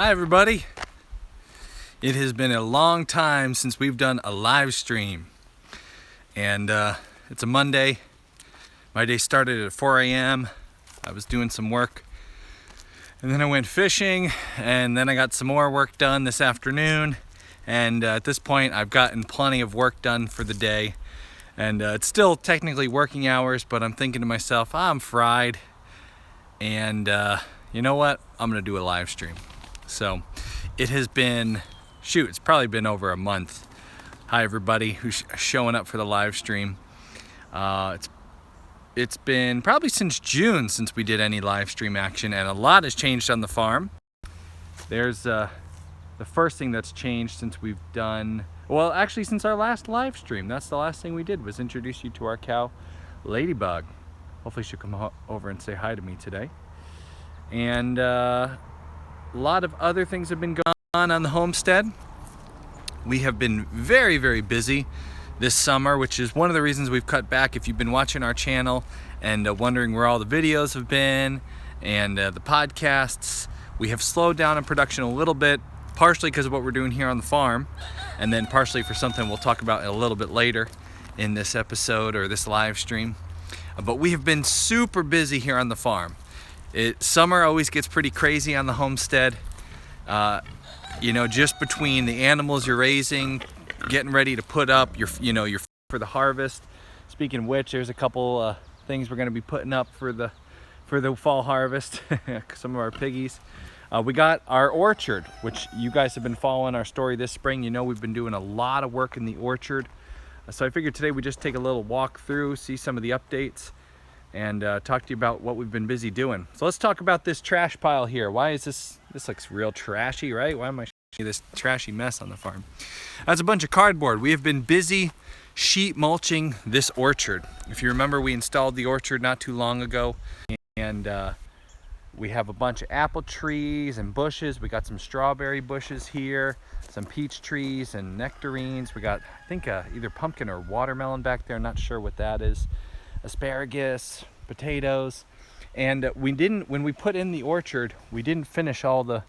Hi everybody. It has been a long time since we've done a live stream, and it's a Monday. My day started at 4 a.m. I was doing some work, and then I went fishing, and then I got some more work done this afternoon, and at this point I've gotten plenty of work done for the day, and it's still technically working hours, but I'm thinking to myself, I'm fried, and you know what, I'm gonna do a live stream. So it has been, it's probably been over a month. Hi everybody who's showing up for the live stream. It's been probably since June since we did any live stream action, and a lot has changed on the farm. There's the first thing that's changed since we've done, well actually since our last live stream. That's the last thing we did, was introduce you to our cow, Ladybug. Hopefully she'll come over and say hi to me today. And a lot of other things have been going on the homestead. We have been very, very busy this summer, which is one of the reasons we've cut back. If you've been watching our channel and wondering where all the videos have been and the podcasts, we have slowed down in production a little bit, partially because of what we're doing here on the farm, and then partially for something we'll talk about a little bit later in this episode or this live stream. But we have been super busy here on the farm. Summer always gets pretty crazy on the homestead. You know, just between the animals you're raising, getting ready to put up your for the harvest. Speaking of which, there's a couple things we're going to be putting up for the fall harvest. Some of our piggies. We got our orchard, which you guys have been following our story this spring. You know, we've been doing a lot of work in the orchard. So I figured today we just take a little walk through, see some of the updates, and talk to you about what we've been busy doing. So let's talk about this trash pile here. Why is this looks real trashy, right? Why am I showing you this trashy mess on the farm? That's a bunch of cardboard. We have been busy sheet mulching this orchard. If you remember, we installed the orchard not too long ago, and we have a bunch of apple trees and bushes. We got some strawberry bushes here, some peach trees and nectarines. We got, I think, either pumpkin or watermelon back there. Not sure what that is. Asparagus, potatoes, and when we put in the orchard, we didn't finish all the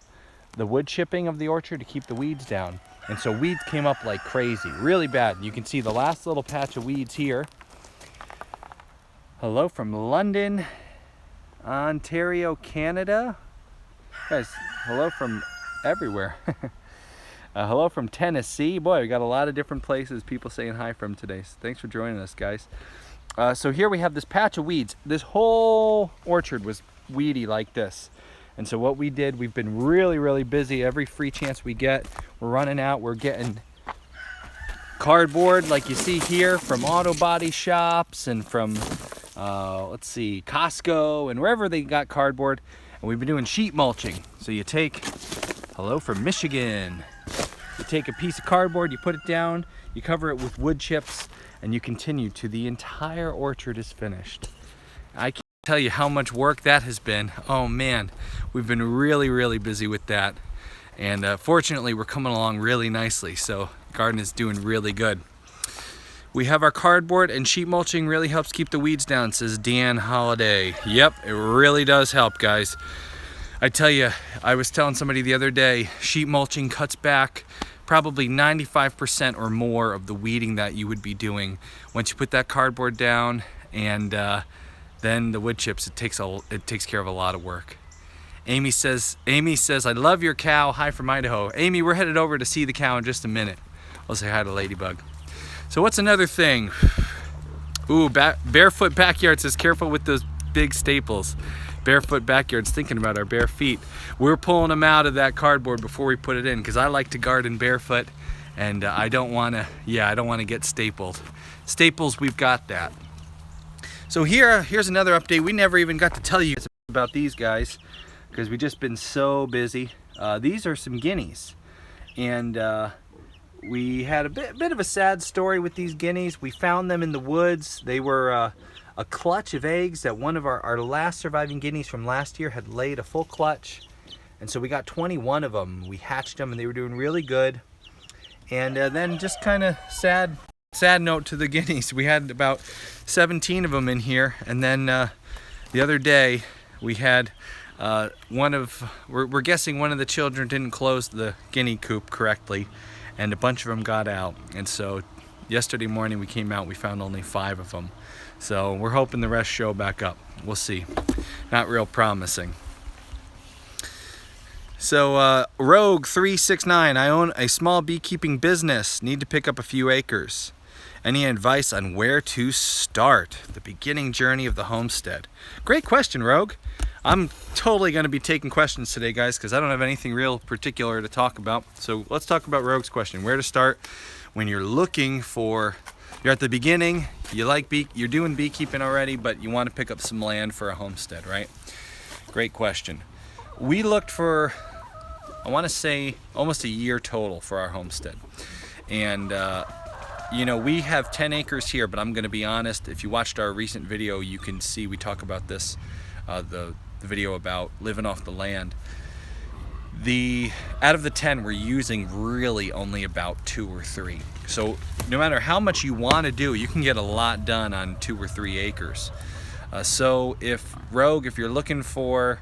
wood chipping of the orchard to keep the weeds down, and so weeds came up like crazy, really bad. You can see the last little patch of weeds here. Hello from London, Ontario, Canada. Guys, hello from everywhere. Hello from Tennessee. Boy, we got a lot of different places people saying hi from today, so thanks for joining us, guys. So here we have this patch of weeds. This whole orchard was weedy like this. And so what we did, we've been really, really busy. Every free chance we get, we're running out. We're getting cardboard like you see here from auto body shops and from, let's see, Costco and wherever they got cardboard. And we've been doing sheet mulching. So you take, hello from Michigan. You take a piece of cardboard, you put it down, you cover it with wood chips, and you continue till the entire orchard is finished. I can't tell you how much work that has been. Oh man, we've been really, really busy with that. And fortunately, we're coming along really nicely, so the garden is doing really good. We have our cardboard, and sheet mulching really helps keep the weeds down, says Deanne Holiday. Yep, it really does help, guys. I tell you, I was telling somebody the other day, sheet mulching cuts back probably 95% or more of the weeding that you would be doing once you put that cardboard down, and then the wood chips. It takes care of a lot of work. Amy says, I love your cow. Hi from Idaho. Amy, we're headed over to see the cow in just a minute. I'll say hi to Ladybug. So what's another thing? Ooh, barefoot backyard says careful with those big staples. Barefoot backyards, thinking about our bare feet. We're pulling them out of that cardboard before we put it in, because I like to garden barefoot, and I don't want to get stapled. Staples, we've got that. So here's another update. We never even got to tell you about these guys because we've just been so busy. These are some guineas, and we had a bit of a sad story with these guineas. We found them in the woods. They were a clutch of eggs that one of our last surviving guineas from last year had laid a full clutch, and so we got 21 of them. We hatched them and they were doing really good, and then just kind of sad note to the guineas, we had about 17 of them in here, and then the other day we had we're guessing one of the children didn't close the guinea coop correctly, and a bunch of them got out. And so yesterday morning we came out, we found only 5 of them. So we're hoping the rest show back up. We'll see. Not real promising. So Rogue 369, I own a small beekeeping business. Need to pick up a few acres. Any advice on where to start the beginning journey of the homestead? Great question, Rogue. I'm totally going to be taking questions today, guys, because I don't have anything real particular to talk about. So let's talk about Rogue's question. Where to start when you're looking for, you're at the beginning, you're doing beekeeping already, but you want to pick up some land for a homestead, right? Great question. We looked for, I want to say, almost a year total for our homestead. And you know, we have 10 acres here, but I'm going to be honest, if you watched our recent video, you can see we talk about this, the video about living off the land. Out of the 10, we're using really only about 2 or 3. So no matter how much you want to do, you can get a lot done on 2 or 3 acres. So if you're looking for,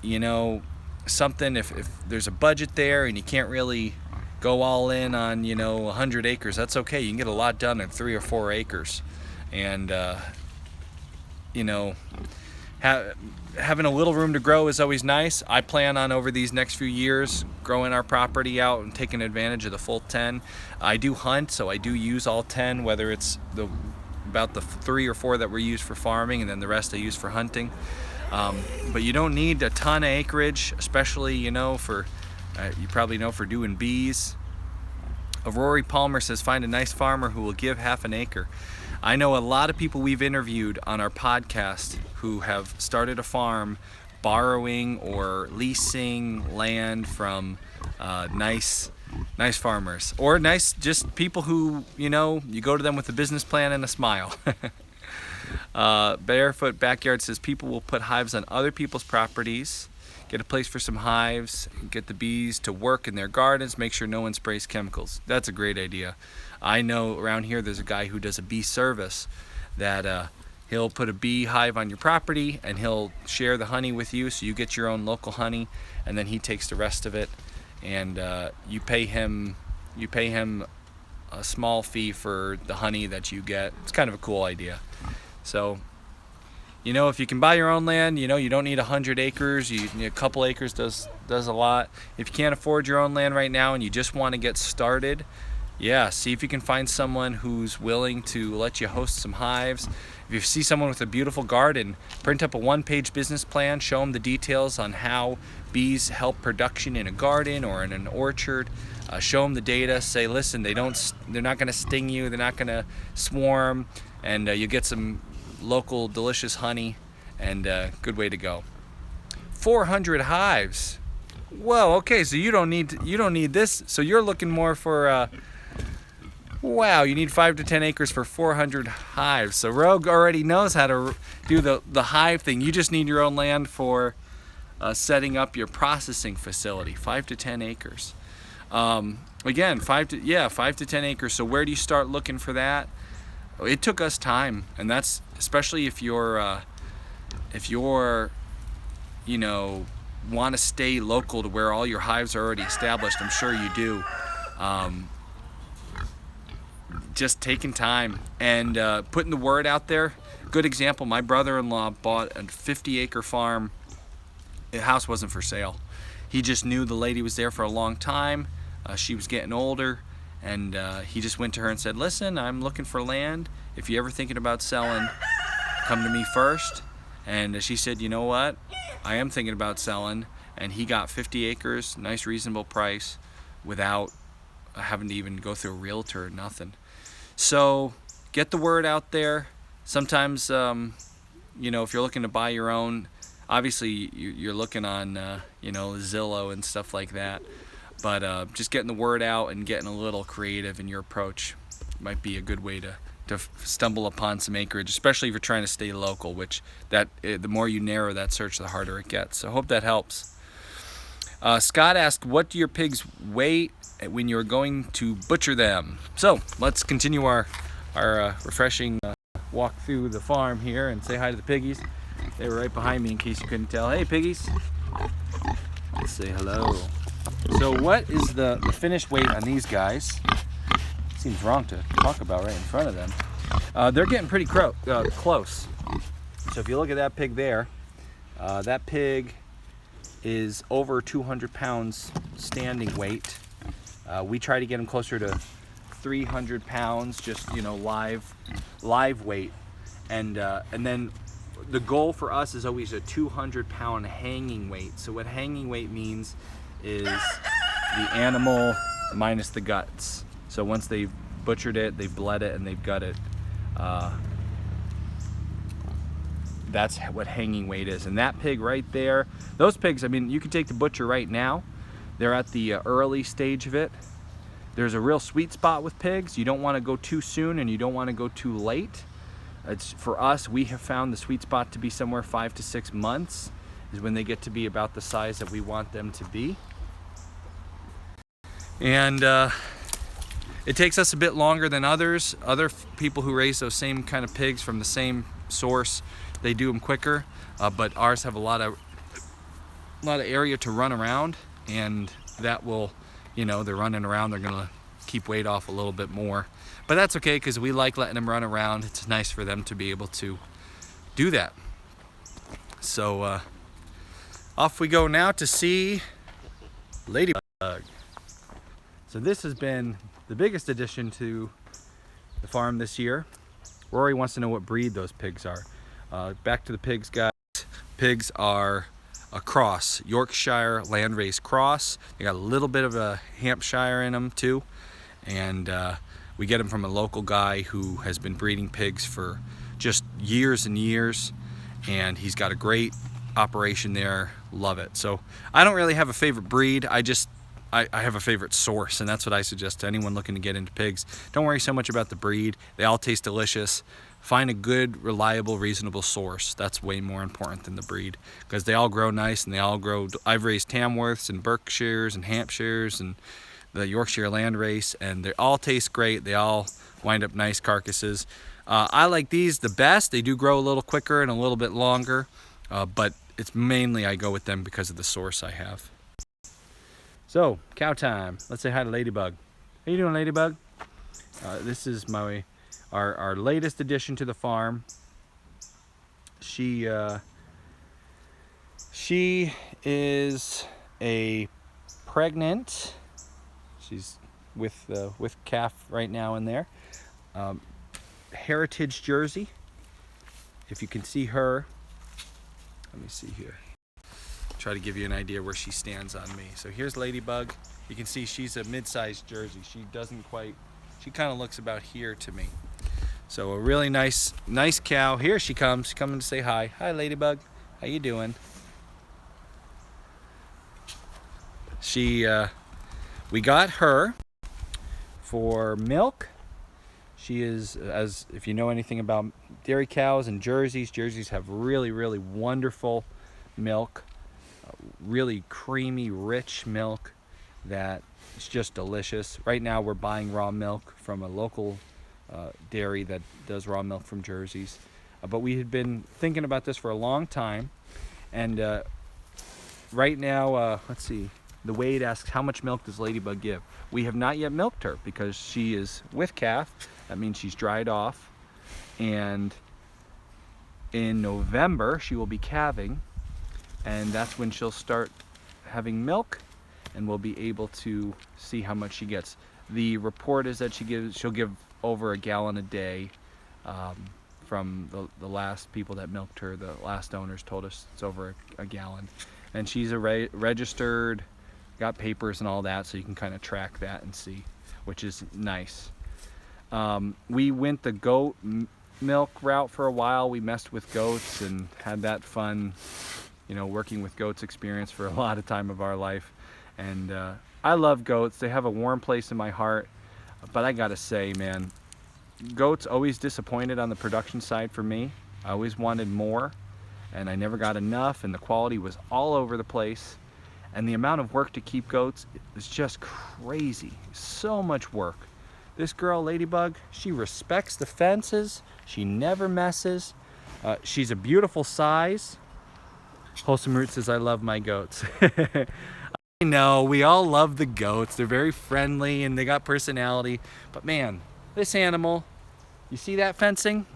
you know, something, if there's a budget there and you can't really go all in on, you know, 100 acres, that's okay. You can get a lot done in 3 or 4 acres. And you know, having a little room to grow is always nice. I plan on, over these next few years, growing our property out and taking advantage of the full 10. I do hunt, so I do use all 10, whether it's about the 3 or 4 that we use for farming, and then the rest I use for hunting. But you don't need a ton of acreage, especially, you know, for you probably know, for doing bees. Rory Palmer says, find a nice farmer who will give half an acre. I know a lot of people we've interviewed on our podcast who have started a farm borrowing or leasing land from nice farmers, or just people who, you know, you go to them with a business plan and a smile. Barefoot Backyard says, people will put hives on other people's properties, get a place for some hives, get the bees to work in their gardens, make sure no one sprays chemicals. That's a great idea. I know around here there's a guy who does a bee service that he'll put a bee hive on your property and he'll share the honey with you, so you get your own local honey, and then he takes the rest of it, and you pay him a small fee for the honey that you get. It's kind of a cool idea. So, you know, if you can buy your own land, you know, you don't need 100 acres. A couple acres does a lot. If you can't afford your own land right now and you just want to get started, yeah, see if you can find someone who's willing to let you host some hives. If you see someone with a beautiful garden, print up a 1-page business plan, show them the details on how bees help production in a garden or in an orchard. Show them the data. Say, listen, they're not going to sting you. They're not going to swarm, and you get some local delicious honey, and good way to go. 400 hives. Whoa, okay, so you don't need this. So you're looking more for wow, you need 5 to 10 acres for 400 hives. So Rogue already knows how to do the hive thing. You just need your own land for setting up your processing facility. 5 to 10 acres. Again, 5 to 10 acres. So where do you start looking for that? It took us time, and that's especially if you're you know, want to stay local to where all your hives are already established. I'm sure you do. Just taking time and putting the word out there. Good example, my brother-in-law bought a 50-acre farm. The house wasn't for sale. He just knew the lady was there for a long time. She was getting older, and he just went to her and said, listen, I'm looking for land. If you're ever thinking about selling, come to me first. And she said, you know what, I am thinking about selling. And he got 50 acres, nice reasonable price, without having to even go through a realtor or nothing. So get the word out there. Sometimes you know, if you're looking to buy your own, obviously you're looking on you know, Zillow and stuff like that. But just getting the word out and getting a little creative in your approach might be a good way to stumble upon some acreage, especially if you're trying to stay local, which the more you narrow that search, the harder it gets. So I hope that helps. Scott asked, what do your pigs weigh when you're going to butcher them? So let's continue our refreshing walk through the farm here and say hi to the piggies. They were right behind me in case you couldn't tell. Hey, piggies. Let's say hello. So what is the finished weight on these guys? Seems wrong to talk about right in front of them. They're getting pretty close. So if you look at that pig there, that pig is over 200 pounds standing weight. We try to get them closer to 300 pounds, just, you know, live weight. And then the goal for us is always a 200-pound hanging weight. So what hanging weight means is the animal minus the guts. So once they've butchered it, they've bled it, and they've gutted, that's what hanging weight is. And that pig right there, those pigs, I mean, you can take the butcher right now. They're at the early stage of it. There's a real sweet spot with pigs. You don't want to go too soon and you don't want to go too late. It's, for us, we have found the sweet spot to be somewhere 5 to 6 months is when they get to be about the size that we want them to be. And it takes us a bit longer than others. Other people who raise those same kind of pigs from the same source, they do them quicker, but ours have a lot of area to run around, and that will, you know, they're running around, they're gonna keep weight off a little bit more. But that's okay, because we like letting them run around. It's nice for them to be able to do that. So off we go now to see Ladybug. So this has been the biggest addition to the farm this year. Rory wants to know what breed those pigs are. Back to the pigs, guys. Pigs are a cross, Yorkshire landrace cross. They got a little bit of a Hampshire in them too. And we get them from a local guy who has been breeding pigs for just years and years. And he's got a great operation there. Love it. So I don't really have a favorite breed. I have a favorite source, and that's what I suggest to anyone looking to get into pigs. Don't worry so much about the breed. They all taste delicious. Find a good, reliable, reasonable source. That's way more important than the breed, because they all grow nice and they all grow. I've raised Tamworths and Berkshires and Hampshires and the Yorkshire landrace, and they all taste great. They all wind up nice carcasses. I like these the best. They do grow a little quicker and a little bit longer, but it's mainly I go with them because of the source I have. So, cow time. Let's say hi to Ladybug. How you doing, Ladybug? This is our latest addition to the farm. She is a pregnant. She's with calf right now in there. Heritage Jersey. If you can see her, let me see here. Try to give you an idea where she stands on me. So here's Ladybug. You can see she's a mid-sized Jersey. She kind of looks about here to me. So a really nice cow. Here she comes. She's coming to say hi. Hi, Ladybug. How you doing? We got her for milk. She is, as if you know anything about dairy cows and Jerseys have really, really wonderful milk. Really creamy, rich milk that is just delicious. Right now we're buying raw milk from a local dairy that does raw milk from Jerseys. But we had been thinking about this for a long time. And right now, let's see, the Wade asks, how much milk does Ladybug give? We have not yet milked her because she is with calf. That means she's dried off. And in November, she will be calving. And that's when she'll start having milk, and we'll be able to see how much she gets. The report is that she'll give over a gallon a day. From the last people that milked her, the last owners told us it's over a gallon. And she's registered, got papers and all that, so you can kind of track that and see, which is nice. We went the goat milk route for a while. We messed with goats and had that fun, you know, working with goats experience for a lot of time of our life. And I love goats. They have a warm place in my heart. But I gotta say, man, goats always disappointed on the production side for me. I always wanted more, and I never got enough, and the quality was all over the place. And the amount of work to keep goats is just crazy. So much work. This girl, Ladybug, she respects the fences. She never messes. She's a beautiful size. Wholesome Root says, I love my goats. I know, we all love the goats. They're very friendly and they got personality. But man, this animal, you see that fencing?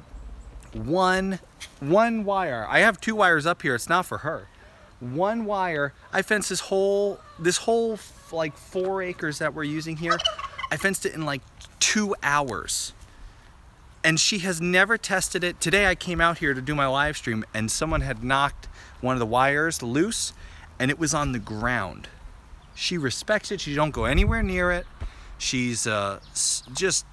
One wire. I have 2 wires up here. It's not for her. 1 wire. I fenced this whole like 4 acres that we're using here. I fenced it in like 2 hours. And she has never tested it. Today I came out here to do my live stream and someone had knocked one of the wires loose and it was on the ground. She respects it. She don't go anywhere near it. She's just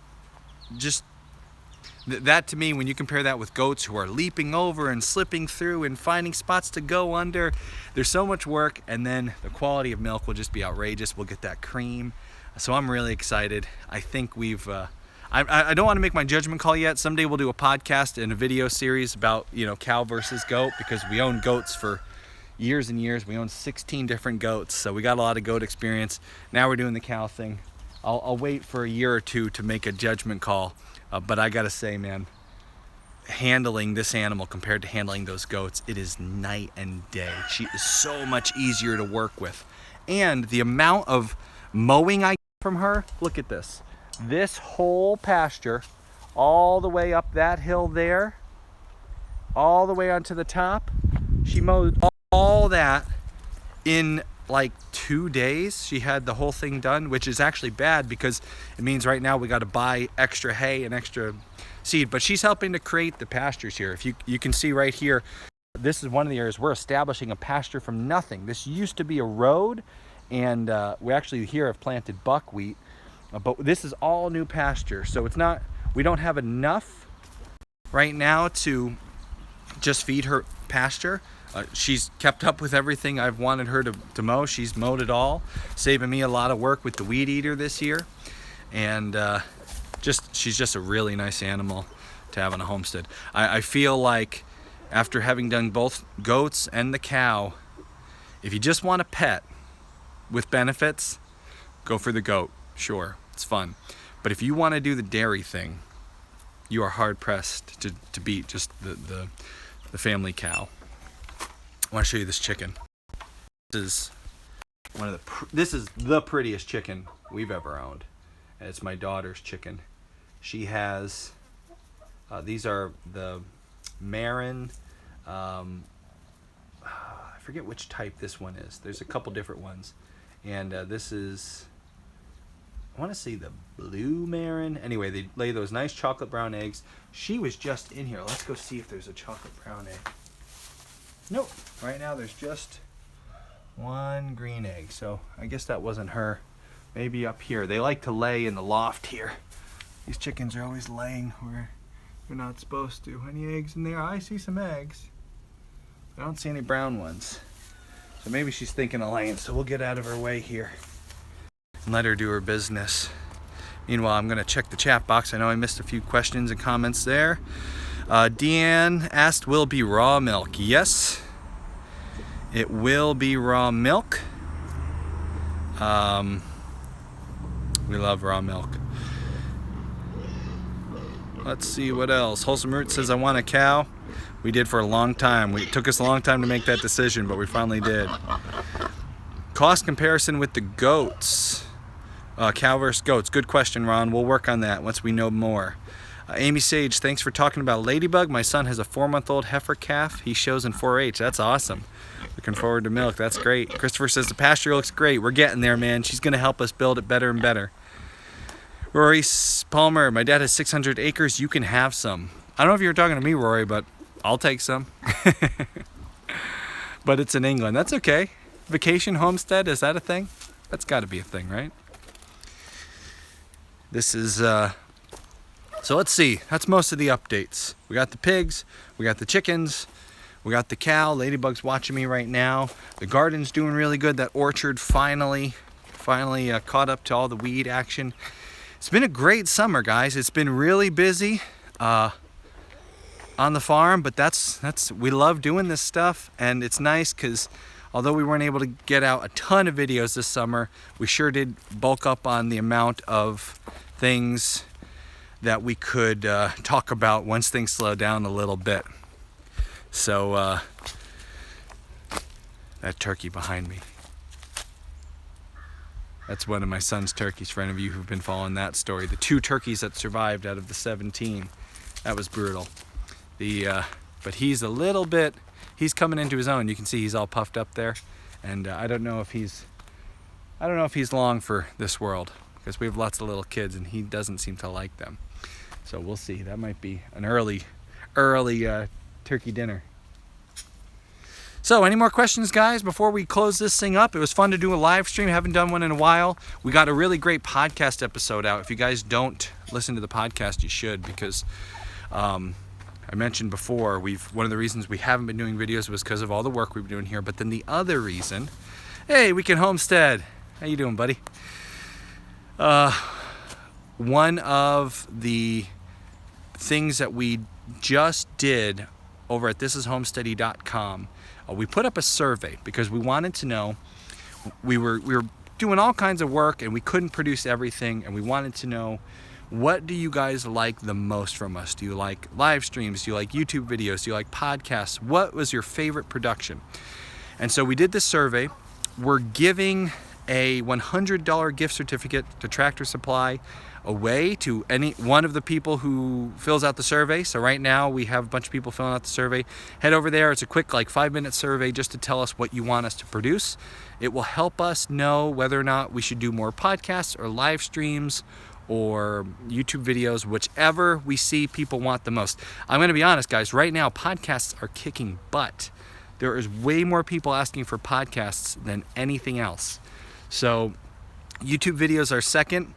that to me, when you compare that with goats who are leaping over and slipping through and finding spots to go under, there's so much work, and then the quality of milk will just be outrageous. We'll get that cream. So I'm really excited. I think we've I don't want to make my judgment call yet. Someday we'll do a podcast and a video series about, you know, cow versus goat, because we own goats for years and years. We own 16 different goats, so we got a lot of goat experience. Now we're doing the cow thing. I'll wait for a year or 2 to make a judgment call, but I gotta say, man, handling this animal compared to handling those goats, it is night and day. She is so much easier to work with, and the amount of mowing I get from her, look at this. This whole pasture, all the way up that hill there, all the way onto the top, she mowed all that in like 2 days. She had the whole thing done, which is actually bad because it means right now we got to buy extra hay and extra seed, but she's helping to create the pastures here. If you can see right here, this is one of the areas we're establishing a pasture from nothing. This used to be a road, and we actually here have planted buckwheat, but this is all new pasture. So it's not, we don't have enough right now to just feed her pasture. She's kept up with everything I've wanted her to mow. She's mowed it all, saving me a lot of work with the weed eater this year. And she's just a really nice animal to have on a homestead. I feel like after having done both goats and the cow, if you just want a pet with benefits, go for the goat. Sure, it's fun. But if you want to do the dairy thing, you are hard pressed to beat just the family cow. I want to show you this chicken. This is the prettiest chicken we've ever owned, and it's my daughter's chicken. She has these are the Marin. I forget which type this one is. There's a couple different ones, and this is, I want to say the blue Marin. Anyway, they lay those nice chocolate brown eggs. She was just in here. Let's go see if there's a chocolate brown egg. Nope. Right now there's just one green egg, so I guess that wasn't her. Maybe up here. They like to lay in the loft here. These chickens are always laying where they're not supposed to. Any eggs in there? I see some eggs. I don't see any brown ones. So maybe she's thinking of laying, so we'll get out of her way here and let her do her business. Meanwhile, I'm going to check the chat box. I know I missed a few questions and comments there. Deanne asked, will it be raw milk? Yes, it will be raw milk. We love raw milk. Let's see what else. Wholesome Root says, I want a cow. We did for a long time. It took us a long time to make that decision, but we finally did. Cost comparison with the goats. Cow versus goats. Good question, Ron. We'll work on that once we know more. Amy Sage, thanks for talking about Ladybug. My son has a 4-month-old heifer calf. He shows in 4-H. That's awesome. Looking forward to milk. That's great. Christopher says the pasture looks great. We're getting there, man. She's going to help us build it better and better. Rory Palmer, my dad has 600 acres. You can have some. I don't know if you were talking to me, Rory, but I'll take some. But it's in England. That's okay. Vacation homestead, is that a thing? That's got to be a thing, right? This is... So let's see, that's most of the updates. We got the pigs, we got the chickens, we got the cow. Ladybug's watching me right now. The garden's doing really good. That orchard finally caught up to all the weed action. It's been a great summer, guys. It's been really busy on the farm, but that's we love doing this stuff, and it's nice because although we weren't able to get out a ton of videos this summer, we sure did bulk up on the amount of things that we could talk about once things slow down a little bit. So that turkey behind me, that's one of my son's turkeys, for any of you who've been following that story. The 2 turkeys that survived out of the 17. That was brutal. But he's a little bit, he's coming into his own. You can see he's all puffed up there. And I don't know if he's long for this world, because we have lots of little kids and he doesn't seem to like them. So we'll see. That might be an early turkey dinner. So any more questions, guys, before we close this thing up? It was fun to do a live stream. Haven't done one in a while. We got a really great podcast episode out. If you guys don't listen to the podcast, you should, because I mentioned before, one of the reasons we haven't been doing videos was because of all the work we've been doing here. But then the other reason, hey, we can homestead. How you doing, buddy? One of the things that we just did over at thisishomesteady.com, we put up a survey because we wanted to know, we were doing all kinds of work and we couldn't produce everything, and we wanted to know, what do you guys like the most from us? Do you like live streams? Do you like YouTube videos? Do you like podcasts? What was your favorite production? And so we did this survey. We're giving a $100 gift certificate to Tractor Supply away to any one of the people who fills out the survey. So right now we have a bunch of people filling out the survey. Head over there. It's a quick 5-minute survey just to tell us what you want us to produce. It will help us know whether or not we should do more podcasts or live streams or YouTube videos, whichever we see people want the most. I'm gonna be honest, guys, right now podcasts are kicking butt. There is way more people asking for podcasts than anything else. So YouTube videos are second.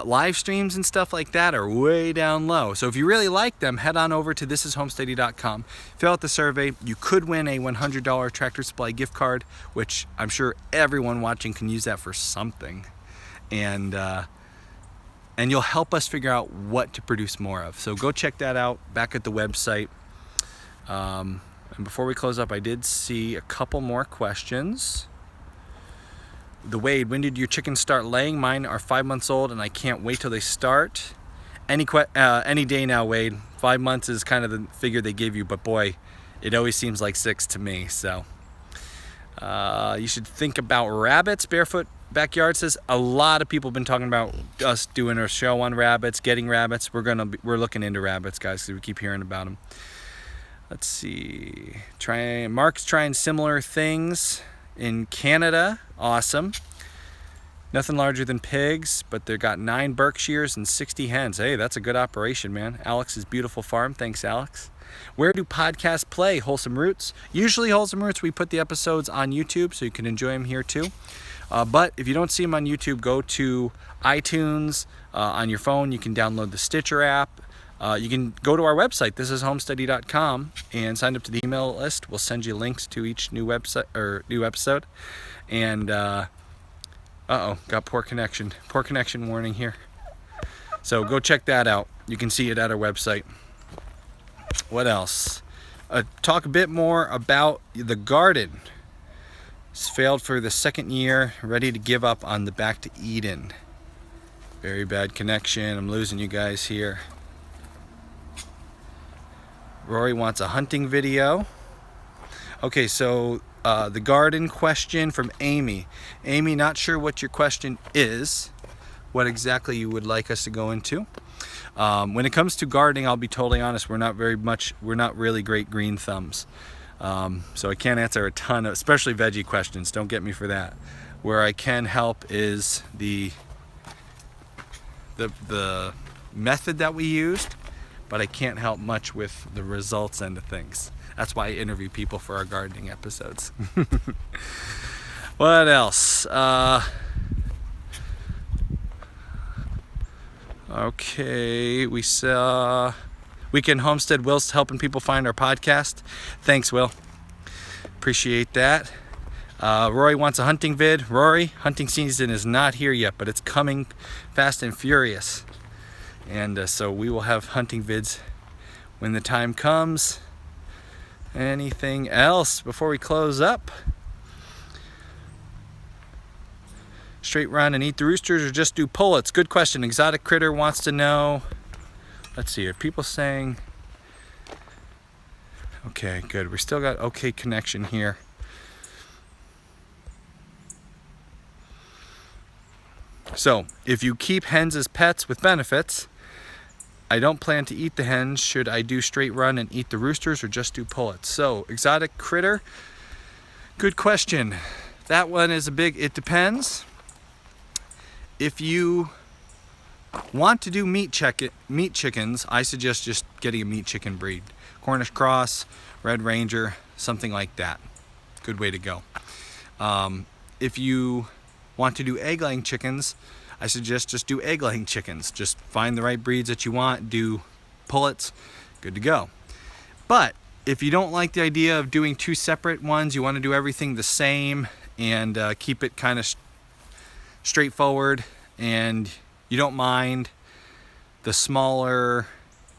Live streams and stuff like that are way down low. So if you really like them, head on over to thisishomesteady.com, fill out the survey. You could win a $100 Tractor Supply gift card, which I'm sure everyone watching can use that for something. And you'll help us figure out what to produce more of. So go check that out back at the website. And before we close up, I did see a couple more questions. The Wade, when did your chickens start laying? Mine are 5 months old and I can't wait till they start. Any day now, Wade. 5 months is kind of the figure they give you, but boy, it always seems like 6 to me. So you should think about rabbits. Barefoot Backyard says a lot of people have been talking about us doing a show on rabbits, getting rabbits. We're looking into rabbits, guys, because we keep hearing about them. Let's see. Mark's trying similar things in Canada. Awesome. Nothing larger than pigs, but they've got 9 Berkshires and 60 hens. Hey, that's a good operation, man. Alex's beautiful farm. Thanks, Alex. Where do podcasts play? Wholesome Roots. Usually Wholesome Roots, we put the episodes on YouTube, so you can enjoy them here too. But if you don't see them on YouTube, go to iTunes. On your phone, you can download the Stitcher app. You can go to our website, thisishomesteady.com, and sign up to the email list. We'll send you links to each new website or new episode. And got poor connection. Poor connection warning here. So go check that out. You can see it at our website. What else? Talk a bit more about the garden. It's failed for the 2nd year. Ready to give up on the Back to Eden. Very bad connection. I'm losing you guys here. Rory wants a hunting video. Okay, so the garden question from Amy. Amy, not sure what your question is, what exactly you would like us to go into. When it comes to gardening, I'll be totally honest, we're not really great green thumbs. So I can't answer a ton of, especially veggie questions, don't get me for that. Where I can help is the method that we used, but I can't help much with the results end of things. That's why I interview people for our gardening episodes. What else? Okay, we saw Weekend Homestead. Will's helping people find our podcast. Thanks, Will. Appreciate that. Rory wants a hunting vid. Rory, hunting season is not here yet, but it's coming fast and furious. And so we will have hunting vids when the time comes. Anything else before we close up? Straight run and eat the roosters or just do pullets? Good question. Exotic Critter wants to know. Let's see, are people saying... Okay, good. We still got okay connection here. So, if you keep hens as pets with benefits, I don't plan to eat the hens. Should I do straight run and eat the roosters or just do pullets? So, exotic critter, good question. That one is it depends. If you want to do meat chickens, I suggest just getting a meat chicken breed. Cornish cross, Red Ranger, something like that. Good way to go. If you want to do egg-laying chickens, I suggest just do egg-laying chickens. Just find the right breeds that you want, do pullets, good to go. But if you don't like the idea of doing two separate ones, you want to do everything the same and keep it kind of straightforward, and you don't mind the smaller,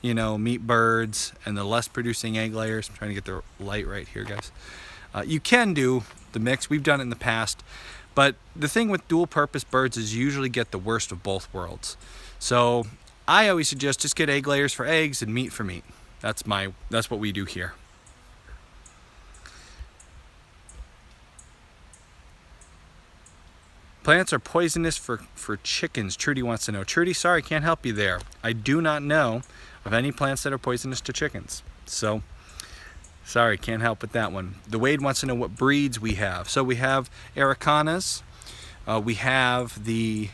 meat birds and the less producing egg layers. I'm trying to get the light right here, guys. You can do the mix. We've done it in the past. But the thing with dual purpose birds is you usually get the worst of both worlds. So I always suggest just get egg layers for eggs and meat for meat. That's what we do here. Plants are poisonous for chickens. Trudy wants to know. Trudy, sorry, can't help you there. I do not know of any plants that are poisonous to chickens. So, sorry, can't help with that one. The Wade wants to know what breeds we have. So we have Aracanas. We have the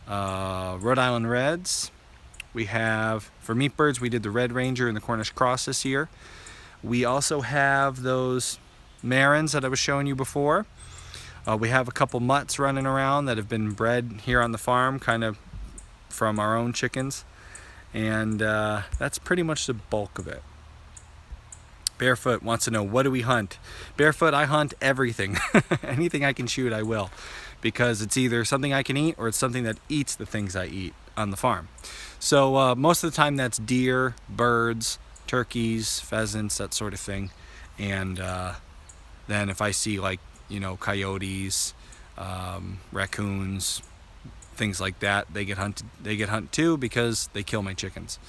Rhode Island Reds. We have, for meat birds, we did the Red Ranger and the Cornish Cross this year. We also have those Marins that I was showing you before. We have a couple mutts running around that have been bred here on the farm, kind of from our own chickens. And that's pretty much the bulk of it. Barefoot wants to know, what do we hunt? Barefoot, I hunt everything. Anything I can shoot, I will. Because it's either something I can eat or it's something that eats the things I eat on the farm. So most of the time that's deer, birds, turkeys, pheasants, that sort of thing. And then if I see coyotes, raccoons, things like that, they get hunted too because they kill my chickens.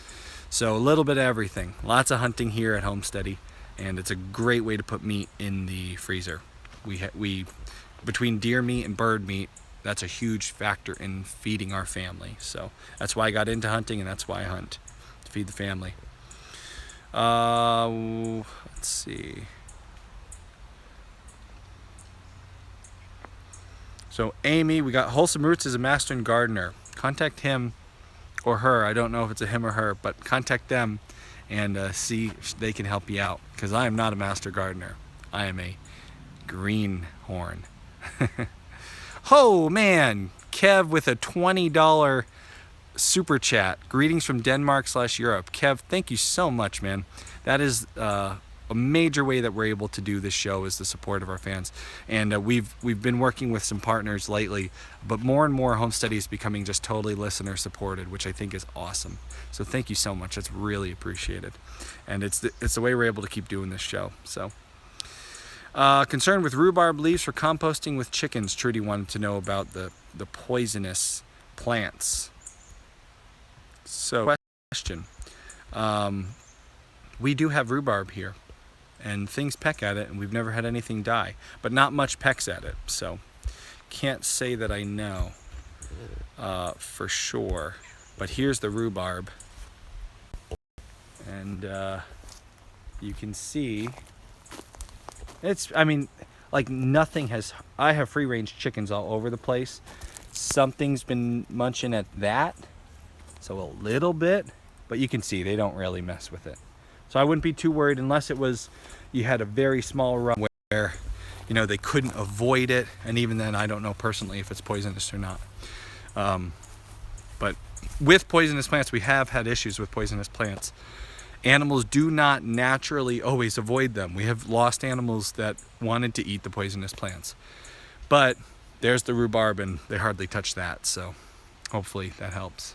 So a little bit of everything. Lots of hunting here at Homesteady, and it's a great way to put meat in the freezer. We between deer meat and bird meat, that's a huge factor in feeding our family. So that's why I got into hunting, and that's why I hunt, to feed the family. Let's see. So Amy, we got Wholesome Roots as a master and gardener. Contact him or her. I don't know if it's a him or her, but contact them and see if they can help you out, because I am not a master gardener. I am a greenhorn. Oh man, Kev with a $20 super chat. Greetings from Denmark/Europe. Kev, thank you so much, man. That is a major way that we're able to do this show, is the support of our fans. And we've been working with some partners lately, but more and more Homesteady is becoming just totally listener supported, which I think is awesome. So thank you so much. That's really appreciated. And it's the way we're able to keep doing this show. So concerned with rhubarb leaves for composting with chickens. Trudy wanted to know about the poisonous plants. So question. We do have rhubarb here, and things peck at it, and we've never had anything die, but not much pecks at it, so can't say that I know for sure. But here's the rhubarb, and you can see nothing has. I have free range chickens all over the place. Something's been munching at that, so a little bit, but you can see they don't really mess with it. So I wouldn't be too worried unless it was you had a very small run where they couldn't avoid it, and even then I don't know personally if it's poisonous or not. But with poisonous plants, we have had issues with poisonous plants. Animals do not naturally always avoid them. We have lost animals that wanted to eat the poisonous plants. But there's the rhubarb, and they hardly touch that, so hopefully that helps.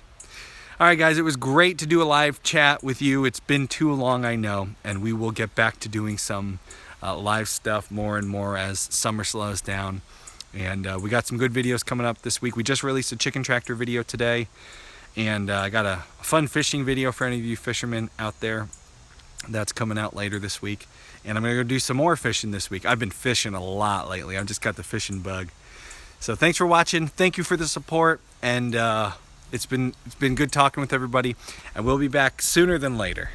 All right, guys, it was great to do a live chat with you. It's been too long, I know, and we will get back to doing some live stuff more and more as summer slows down. And we got some good videos coming up this week. We just released a chicken tractor video today, and I got a fun fishing video for any of you fishermen out there. That's coming out later this week. And I'm gonna go do some more fishing this week. I've been fishing a lot lately. I've just got the fishing bug. So thanks for watching. Thank you for the support. And it's been good talking with everybody. And we'll be back sooner than later.